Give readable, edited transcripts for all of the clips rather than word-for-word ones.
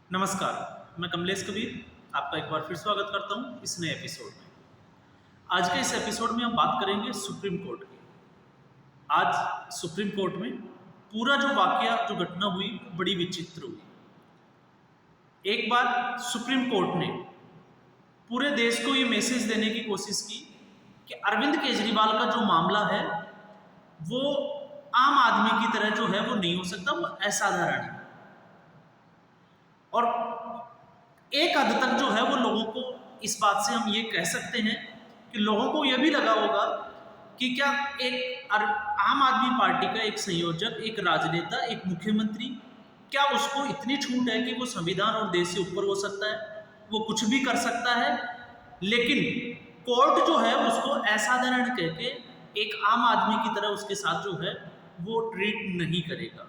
नमस्कार, मैं कमलेश कबीर आपका एक बार फिर स्वागत करता हूं इस नए एपिसोड में। आज के इस एपिसोड में हम बात करेंगे सुप्रीम कोर्ट की। आज सुप्रीम कोर्ट में पूरा जो वाकया जो घटना हुई वो बड़ी विचित्र हुई। एक बार सुप्रीम कोर्ट ने पूरे देश को ये मैसेज देने की कोशिश की कि अरविंद केजरीवाल का जो मामला है वो आम आदमी की तरह जो है वो नहीं हो सकता, वो असाधारण है। और एक हद तक जो है वो लोगों को इस बात से हम ये कह सकते हैं कि लोगों को यह भी लगा होगा कि क्या एक आम आदमी पार्टी का एक संयोजक, एक राजनेता, एक मुख्यमंत्री, क्या उसको इतनी छूट है कि वो संविधान और देश से ऊपर हो सकता है, वो कुछ भी कर सकता है, लेकिन कोर्ट जो है उसको असाधारण कह के एक आम आदमी की तरह उसके साथ जो है वो ट्रीट नहीं करेगा।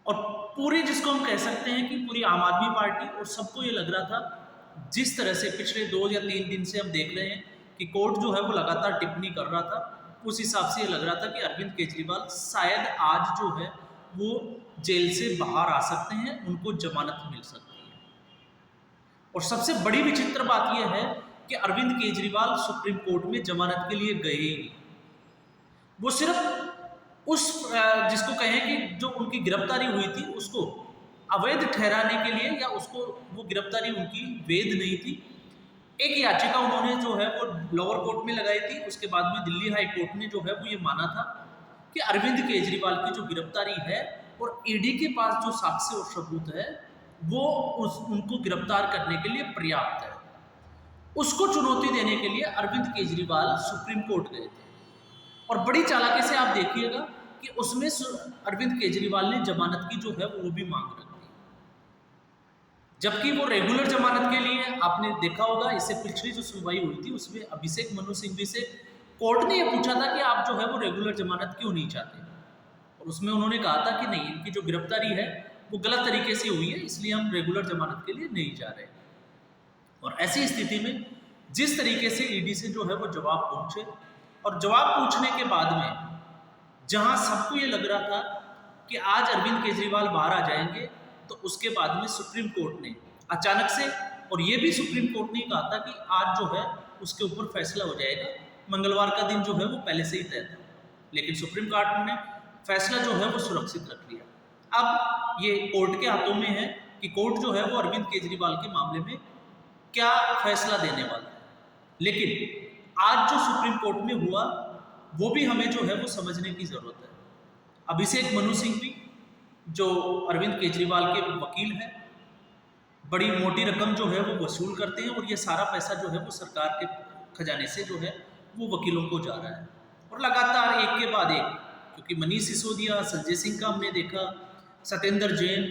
और पूरी जिसको हम कह सकते हैं कि पूरी आम आदमी पार्टी और सबको ये लग रहा था, जिस तरह से पिछले 2 या 3 दिन से हम देख रहे हैं कि कोर्ट जो है वो लगातार टिप्पणी कर रहा था, उस हिसाब से ये लग रहा था कि अरविंद केजरीवाल शायद आज जो है वो जेल से बाहर आ सकते हैं, उनको जमानत मिल सकती है। और सबसे बड़ी विचित्र बात यह है कि अरविंद केजरीवाल सुप्रीम कोर्ट में जमानत के लिए गए ही नहीं। वो सिर्फ उस जिसको कहें कि जो उनकी गिरफ्तारी हुई थी उसको अवैध ठहराने के लिए, या उसको वो गिरफ्तारी उनकी वैध नहीं थी, एक याचिका उन्होंने जो है वो लोअर कोर्ट में लगाई थी। उसके बाद में दिल्ली हाई कोर्ट ने जो है वो ये माना था कि अरविंद केजरीवाल की जो गिरफ्तारी है और ईडी के पास जो साक्ष्य और सबूत है वो उनको गिरफ्तार करने के लिए पर्याप्त है। उसको चुनौती देने के लिए अरविंद केजरीवाल सुप्रीम कोर्ट गए थे। और बड़ी चालाकी से आप देखिएगा कि उसमें अरविंद केजरीवाल ने जमानत की जो है वो भी मांग रखी, जबकि वो रेगुलर जमानत के लिए, आपने देखा होगा इससे पिछली जो सुनवाई हुई थी उसमें अभिषेक मनु सिंघवी से कोर्ट ने ये पूछा था कि आप जो है वो रेगुलर जमानत क्यों नहीं चाहते, और उसमें उन्होंने कहा था कि नहीं, इनकी जो गिरफ्तारी है वो गलत तरीके से हुई है, इसलिए हम रेगुलर जमानत के लिए नहीं जा रहे। और ऐसी स्थिति में जिस तरीके से ईडी से जो है वो जवाब पूछे, और जवाब पूछने के बाद में जहां सबको ये लग रहा था कि आज अरविंद केजरीवाल बाहर आ जाएंगे, तो उसके बाद में सुप्रीम कोर्ट ने अचानक से, और ये भी सुप्रीम कोर्ट ने कहा था कि आज जो है उसके ऊपर फैसला हो जाएगा, मंगलवार का दिन जो है वो पहले से ही तय था, लेकिन सुप्रीम कोर्ट ने फैसला जो है वो सुरक्षित रख लिया। अब ये कोर्ट के हाथों में है कि कोर्ट जो है वो अरविंद केजरीवाल के मामले में क्या फैसला देने वाला है। लेकिन आज जो सुप्रीम कोर्ट में हुआ वो भी हमें जो है वो समझने की जरूरत है। अभिषेक मनु सिंघवी जो अरविंद केजरीवाल के वकील हैं, बड़ी मोटी रकम जो है वो वसूल करते हैं, और ये सारा पैसा जो है वो सरकार के खजाने से जो है वो वकीलों को जा रहा है। और लगातार एक के बाद एक, क्योंकि मनीष सिसोदिया, संजय सिंह का हमने देखा, सत्येंद्र जैन,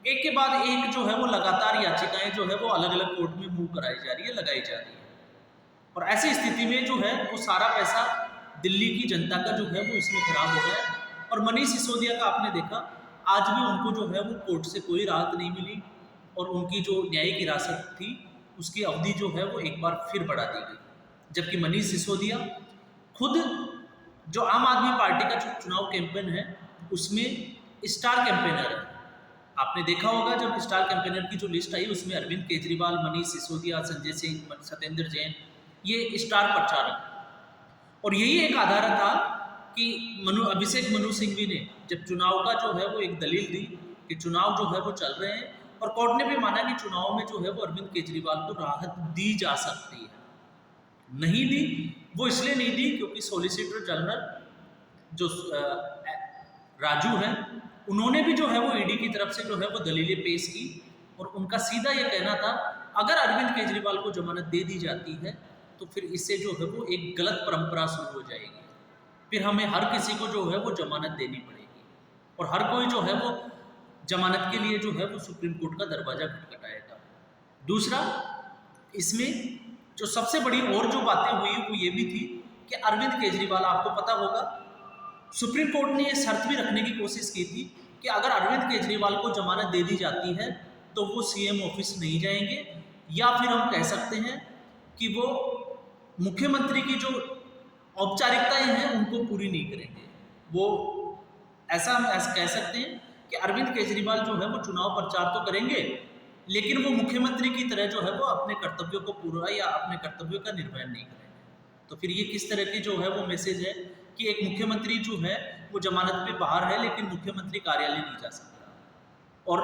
एक के बाद एक जो है वो लगातार याचिकाएं जो है वो अलग अलग कोर्ट में मूव कराई जा रही है, लगाई जा रही है। और ऐसी स्थिति में जो है वो सारा पैसा दिल्ली की जनता का जो है वो इसमें खराब हो गया है। और मनीष सिसोदिया का आपने देखा, आज भी उनको जो है वो कोर्ट से कोई राहत नहीं मिली, और उनकी जो न्यायिक हिरासत थी उसकी अवधि जो है वो एक बार फिर बढ़ा दी गई। जबकि मनीष सिसोदिया खुद जो आम आदमी पार्टी का जो चुनाव कैंपेन है उसमें स्टार कैंपेनर है। आपने देखा होगा जब स्टार कैंपेनर की जो लिस्ट आई उसमें अरविंद केजरीवाल, मनीष सिसोदिया, संजय सिंह, सत्येंद्र जैन, ये स्टार प्रचारक। और यही एक आधार था कि अभिषेक मनु सिंघवी ने जब चुनाव का जो है वो एक दलील दी कि चुनाव जो है वो चल रहे हैं, और कोर्ट ने भी माना कि चुनाव में जो है वो अरविंद केजरीवाल को राहत दी जा सकती है। नहीं दी, वो इसलिए नहीं दी क्योंकि सॉलिसिटर जनरल जो राजू है, उन्होंने भी जो है वो ईडी की तरफ से जो है वो दलीलें पेश की, और उनका सीधा ये कहना था अगर अरविंद केजरीवाल को जमानत दे दी जाती है तो फिर इससे जो है वो एक गलत परंपरा शुरू हो जाएगी, फिर हमें हर किसी को जो है वो जमानत देनी पड़ेगी, और हर कोई जो है वो जमानत के लिए जो है वो सुप्रीम कोर्ट का दरवाजा खटखटाएगा। दूसरा, इसमें जो सबसे बड़ी और जो बातें हुई वो ये भी थी कि अरविंद केजरीवाल, आपको पता होगा सुप्रीम कोर्ट ने ये शर्त भी रखने की कोशिश की थी कि अगर अरविंद केजरीवाल को जमानत दे दी जाती है तो वो सीएम ऑफिस नहीं जाएंगे, या फिर हम कह सकते हैं कि वो मुख्यमंत्री की जो औपचारिकताएं हैं उनको पूरी नहीं करेंगे। वो ऐसा हम कह सकते हैं कि अरविंद केजरीवाल जो है वो चुनाव प्रचार तो करेंगे, लेकिन वो मुख्यमंत्री की तरह जो है वो अपने कर्तव्यों को पूरा या अपने कर्तव्यों का निर्वहन नहीं करेंगे। तो फिर ये किस तरह की जो है वो मैसेज है कि एक मुख्यमंत्री जो है वो जमानत पे बाहर है लेकिन मुख्यमंत्री कार्यालय नहीं जा सकता। और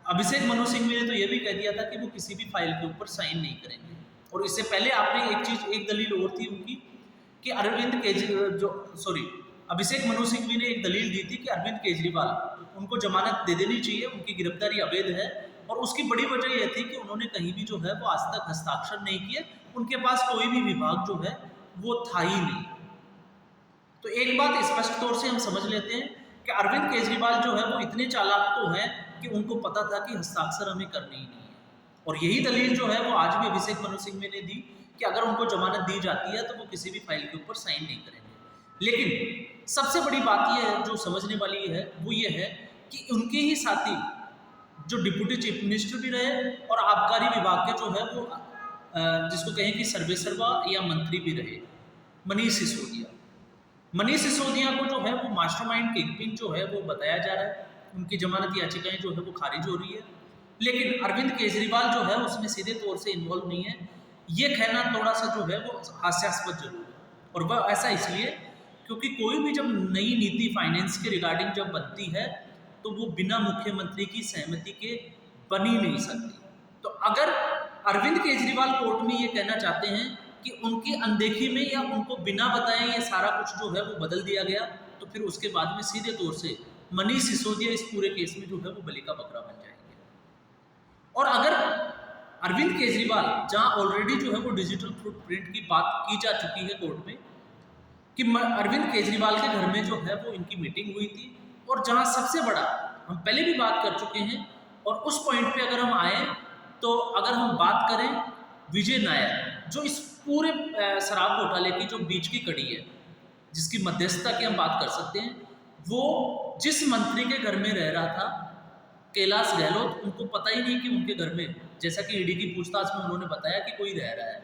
अभिषेक मनु सिंघवी ने तो ये भी कह दिया था कि वो किसी भी फाइल के ऊपर साइन नहीं करेंगे। और इससे पहले आपने एक दलील और थी उनकी कि अभिषेक मनु सिंघवी ने एक दलील दी थी कि अरविंद केजरीवाल उनको जमानत दे देनी चाहिए, उनकी गिरफ्तारी अवैध है। और उसकी बड़ी वजह यह थी कि उन्होंने कहीं भी जो है वो आज तक हस्ताक्षर नहीं किए, उनके पास कोई भी विभाग जो है वो था ही नहीं। तो एक बात स्पष्ट तौर से हम समझ लेते हैं कि अरविंद केजरीवाल जो है वो इतने चालाक तो हैं कि उनको पता था कि हस्ताक्षर हमें करनी ही नहीं है। और यही दलील जो है वो आज भी अभिषेक मनु सिंघवी ने दी कि अगर उनको जमानत दी जाती है तो वो किसी भी फाइल के ऊपर साइन नहीं करेंगे। लेकिन सबसे बड़ी बात यह है जो समझने वाली है वो ये है कि उनके ही साथी जो डिप्यूटी चीफ मिनिस्टर भी रहे और आबकारी विभाग के जो है वो जिसको कहें कि सर्वेसर्वा या मंत्री भी रहे, मनीष सिसोदिया। मनीष सिसोदिया को जो है वो मास्टरमाइंड किंगपिन जो है वो बताया जा रहा है। उनकी जमानत याचिकाएं जो है वो खारिज हो रही है, लेकिन अरविंद केजरीवाल जो है उसमें सीधे तौर से इन्वॉल्व नहीं है। ये कहना थोड़ा सा जो है वो हास्यास्पद जरूर है। और वह ऐसा इसलिए क्योंकि कोई भी जब नई नीति फाइनेंस के रिगार्डिंग जब बनती है तो वो बिना मुख्यमंत्री की सहमति के बन ही नहीं सकती। तो अगर अरविंद केजरीवाल कोर्ट में ये कहना चाहते हैं कि उनकी अनदेखी में या उनको बिना बताए ये सारा कुछ जो है वो बदल दिया गया, तो फिर उसके बाद में सीधे तौर से मनीष सिसोदिया इस पूरे केस में जो है वो बलि का बकरा बन जाएंगे। और अगर अरविंद केजरीवाल जहां ऑलरेडी जो है वो डिजिटल फुटप्रिंट की बात की जा चुकी है कोर्ट में कि अरविंद केजरीवाल के घर में जो है वो इनकी मीटिंग हुई थी, और जहां सबसे बड़ा हम पहले भी बात कर चुके हैं, और उस पॉइंट पे अगर हम आए तो अगर हम बात करें विजय नायर जो इस पूरे शराब घोटाले की जो बीच की कड़ी है, जिसकी मध्यस्थता की हम बात कर सकते हैं, वो जिस मंत्री के घर में रह रहा था कैलाश गहलोत, उनको पता ही नहीं कि उनके घर में, जैसा कि ईडी की पूछताछ में उन्होंने बताया कि कोई रह रहा है,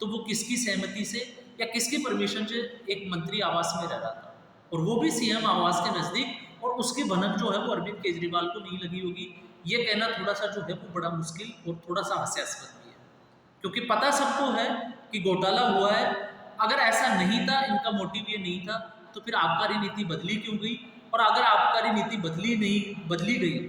तो वो किसकी सहमति से या किसकी परमिशन से एक मंत्री आवास में रह रहा था, और वो भी सीएम आवास के नज़दीक, और उसकी भनक जो है वो अरविंद केजरीवाल को नहीं लगी होगी। ये कहना थोड़ा सा जो है वो बड़ा मुश्किल और थोड़ा सा हास्यास्पद भी है, क्योंकि पता सबको है कि घोटाला हुआ है। अगर ऐसा नहीं था, इनका मोटिव ये नहीं था, तो फिर आबकारी नीति बदली क्यों गई? और अगर आबकारी नीति बदली गई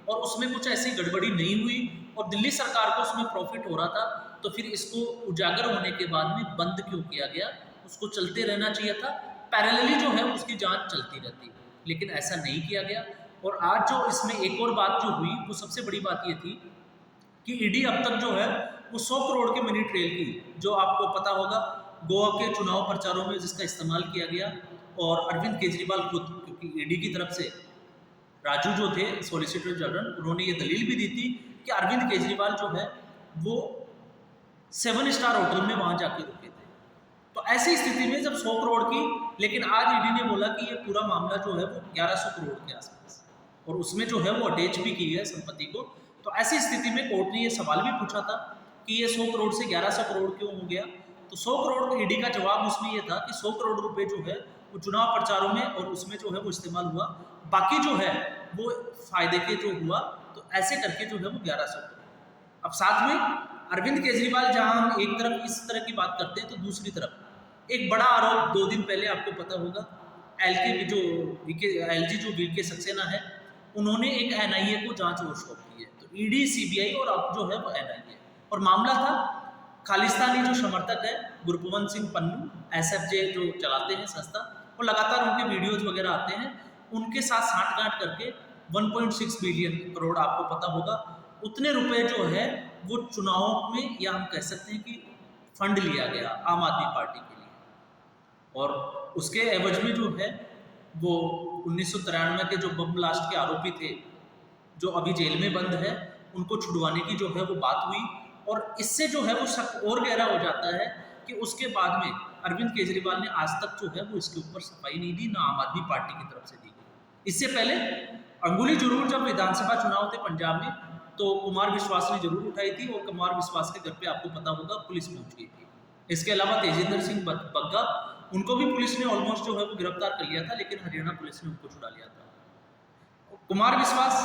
और उसमें कुछ ऐसी गड़बड़ी नहीं हुई और दिल्ली सरकार को उसमें प्रॉफिट हो रहा था, तो फिर इसको उजागर होने के बाद में बंद क्यों किया गया? उसको चलते रहना चाहिए था, पैरेलली जो है उसकी जांच चलती रहती, लेकिन ऐसा नहीं किया गया। और आज जो इसमें एक और बात जो हुई, वो सबसे बड़ी बात ये थी कि ईडी अब तक जो है वो 100 करोड़ के मनी ट्रेल की, जो आपको पता होगा गोवा के चुनाव प्रचारों में जिसका इस्तेमाल किया गया, और अरविंद केजरीवाल खुद, क्योंकि ईडी की तरफ से राजू जो थे सॉलिसिटर जनरल, उन्होंने ये दलील भी दी थी कि अरविंद केजरीवाल जो है वो 7 स्टार होटल में वहाँ जाके रुके थे। तो ऐसी स्थिति में जब 100 करोड़ की, लेकिन आज ईडी ने बोला कि ये पूरा मामला जो है वो 1100 करोड़ के आसपास, और उसमें जो है वो अटैच भी की है संपत्ति को। तो ऐसी स्थिति में कोर्ट ने ये सवाल भी पूछा था कि ये 100 करोड़ से 1100 करोड़ क्यों हो गया? तो 100 करोड़ ईडी का जवाब उसमें ये था कि 100 करोड़ रुपए जो है वो चुनाव प्रचारों में और उसमें जो है वो इस्तेमाल हुआ, बाकी जो है वो फायदे के जो हुआ, तो ऐसे करके जो है वो 1100 करोड़। अब साथ में अरविंद केजरीवाल, जहां हम एक तरफ इस तरह की बात करते हैं, तो दूसरी तरफ एक बड़ा आरोप 2 दिन पहले आपको पता होगा, एलजी जो वीके सक्सेना है, उन्होंने एक एनआईए को जांच और सौंप दी है। तो ईडी, सीबीआई और अब जो है वो एनआईए, और मामला था खालिस्तानी जो समर्थक है गुरपवंत सिंह पन्नू, एसएफजे जो चलाते हैं संस्था, और लगातार उनके वीडियोज वगैरह आते हैं, उनके साथ साठगांठ करके 1.6 बिलियन करोड़, आपको पता होगा, उतने रुपए जो है वो चुनावों में, या हम कह सकते हैं कि फंड लिया गया आम आदमी पार्टी के लिए, और उसके एवज में जो है वो 1993 के जो बम ब्लास्ट के आरोपी थे, जो अभी जेल में बंद है, उनको छुड़वाने की जो है वो बात हुई। और इससे जो है वो शक और गहरा हो जाता है कि उसके बाद में अरविंद केजरीवाल ने आज तक जो है वो इसके ऊपर सफाई नहीं दी, ना आम आदमी पार्टी की तरफ से दी गई। इससे पहले अंगुली जरूर जब विधानसभा चुनाव थे पंजाब में, तो कुमार विश्वास ने जरूर उठाई थी, और कुमार विश्वास के घर पे आपको पता होगा पुलिस पहुंच गई थी। इसके अलावा तेजिंदर सिंह बग्गा, उनको भी पुलिस ने ऑलमोस्ट जो है वो गिरफ्तार कर लिया था, लेकिन हरियाणा पुलिस ने उनको छुड़ा लिया था। कुमार विश्वास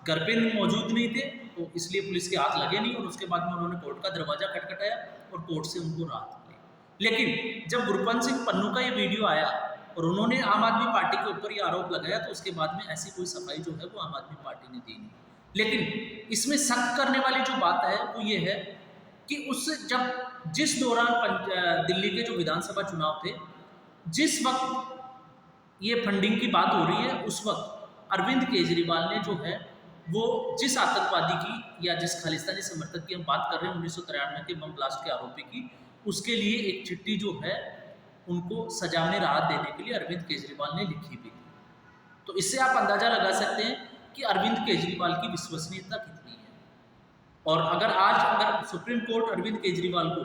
घर पे मौजूद नहीं थे, तो इसलिए पुलिस के हाथ लगे नहीं और उसके बाद में उन्होंने कोर्ट का दरवाजा खटखटाया और कोर्ट से उनको राहत मिली। लेकिन जब गुरपंत सिंह पन्नू का ये वीडियो आया और उन्होंने आम आदमी पार्टी के ऊपर ये आरोप लगाया, तो उसके बाद में ऐसी कोई सफाई जो है वो आम आदमी पार्टी ने दी नहीं। लेकिन इसमें सख्त करने वाली जो बात है वो ये है कि जिस दौरान दिल्ली के जो विधानसभा चुनाव थे, जिस वक्त ये फंडिंग की बात हो रही है, उस वक्त अरविंद केजरीवाल ने जो है वो जिस आतंकवादी की या जिस खालिस्तानी समर्थक की हम बात कर रहे हैं 1993 के बम ब्लास्ट के आरोपी की, उसके लिए एक चिट्ठी जो है उनको सजा में राहत देने के लिए अरविंद केजरीवाल ने लिखी भी थी। तो इससे आप अंदाजा लगा सकते हैं कि अरविंद केजरीवाल की विश्वसनीयता कितनी है। और अगर सुप्रीम कोर्ट अरविंद केजरीवाल को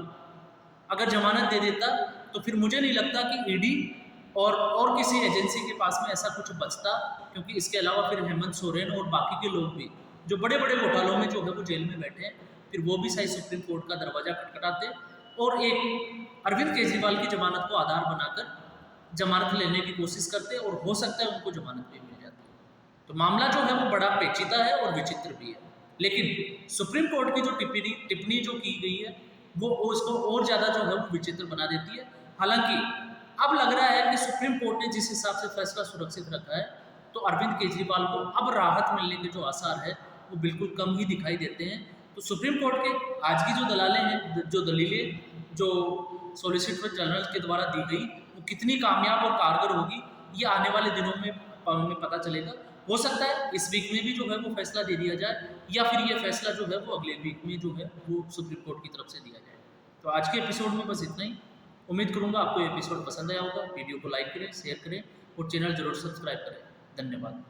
अगर जमानत दे देता, तो फिर मुझे नहीं लगता कि ईडी और किसी एजेंसी के पास में ऐसा कुछ बचता, क्योंकि इसके अलावा फिर हेमंत सोरेन और बाकी के लोग भी जो बड़े बड़े घोटालों में जो है वो जेल में बैठे हैं, फिर वो भी शायद सुप्रीम कोर्ट का दरवाजा खटखटाते और एक अरविंद केजरीवाल की जमानत को आधार बनाकर जमानत लेने की कोशिश करते और हो सकता है उनको जमानत भी मिल जाती। तो मामला जो है वो बड़ा पेचीदा है और विचित्र भी है। लेकिन सुप्रीम कोर्ट की जो टिप्पणी जो की गई है वो उसको और ज़्यादा जो है वो विचित्र बना देती है। हालांकि अब लग रहा है कि सुप्रीम कोर्ट ने जिस हिसाब से फैसला सुरक्षित रखा है, तो अरविंद केजरीवाल को अब राहत मिलने के जो आसार है वो बिल्कुल कम ही दिखाई देते हैं। तो सुप्रीम कोर्ट के आज की जो दलीलें जो सॉलिसिटर जनरल के द्वारा दी गई वो कितनी कामयाब और कारगर होगी, ये आने वाले दिनों में पता चलेगा। हो सकता है इस वीक में भी जो है वो फैसला दे दिया जाए, या फिर ये फैसला जो है वो अगले वीक में जो है वो सुप्रीम कोर्ट की तरफ से दिया जाए। तो आज के एपिसोड में बस इतना ही। उम्मीद करूंगा आपको ये एपिसोड पसंद आया होगा। वीडियो को लाइक करें, शेयर करें और चैनल जरूर सब्सक्राइब करें। धन्यवाद।